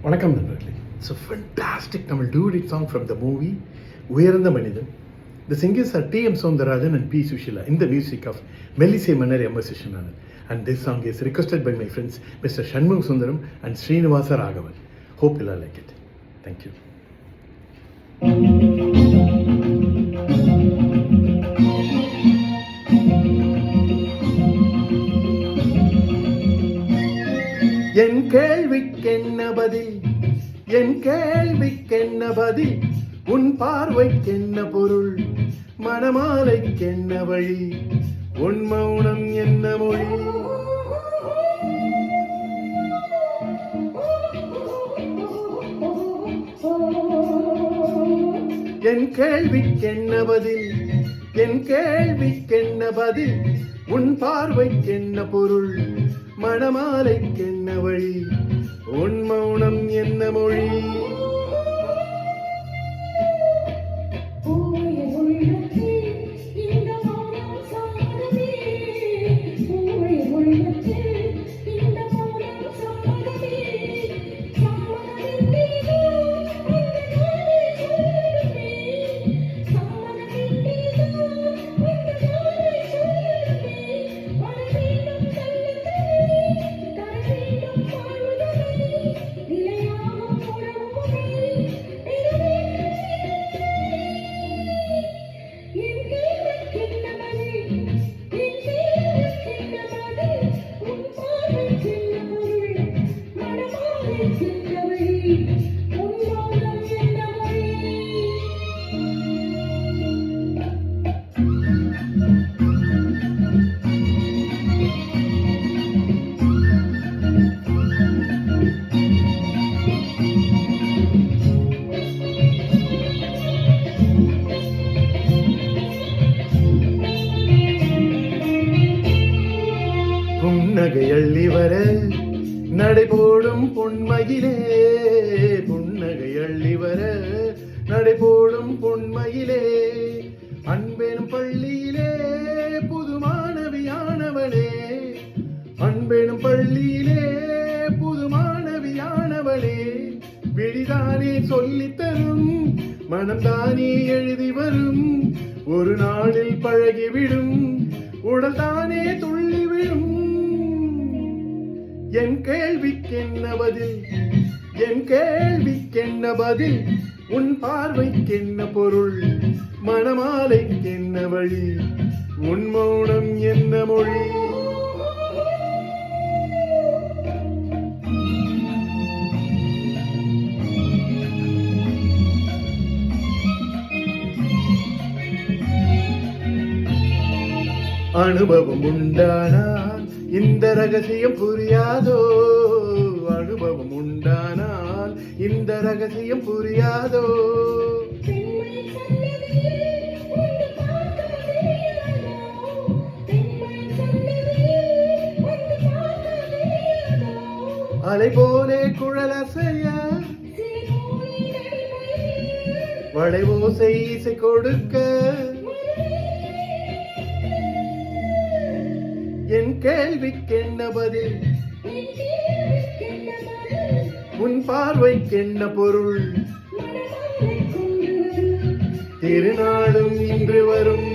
வணக்கம் நண்பர்களே. It's a fantastic Tamil duet song from the movie உயர்ந்த மனிதன். The singers are T.M. Soundarajan and P. Sushila in the music of Melissy Mannar M.S. Vishwanath. And this song is requested by my friends Mr. Shanmugh Sundaram and Srinivasa Raghavan. Hope you'll like it. Thank you. என் கேள்விக்கென்ன பதில், என் கேள்விக்கென்ன பதில், உன் பார்வைக்கென்ன பொருள், மணமாலைக்கென்ன வழி, உன் மௌனம் என்ன மொழி. என் கேள்விக்கென்ன பதில், என் கேள்விக்கென்ன பதில், உன் பார்வைக்கென்ன பொருள், மணமாலைக்கென்ன வழி, உன் மௌனம் என்ன மொழி. புன்னகை அள்ளி வர நடைபோடும் பொன்மயிலே, புன்னகை அள்ளி வர நடைபோடும் பொன்மயிலே, அன்பெனும் பள்ளியிலே புது மாணவியானவளே, அன்பெனும் பள்ளியிலே புது மாணவியானவளே, விழிதானே சொல்லித்தரும், மனம்தானே எழுதி வரும், ஒரு நாளில் பழகிவிடும், உடல் தானே துள்ளிவிடும். என் கேள்விக்கென்ன பதில், என் கேள்விக்கென்ன பதில், உன் பார்வைக்கென்ன பொருள், மணமாலைக்கென்ன வழி, உன் மௌனம் என்ன மொழி. அனுபவம் உண்டானால் இந்த ரகசியம் புரியாதோ, அனுபவம் உண்டானால் இந்த ரகசியம் புரியாதோ. அலை போலே குழலசைய வளைவோசை இசை கொடுக்க, என் கேள்விக்கென்ன பதில், உன் பார்வைக்கென்ன பொருள், திருநாளும் இன்று வரும்.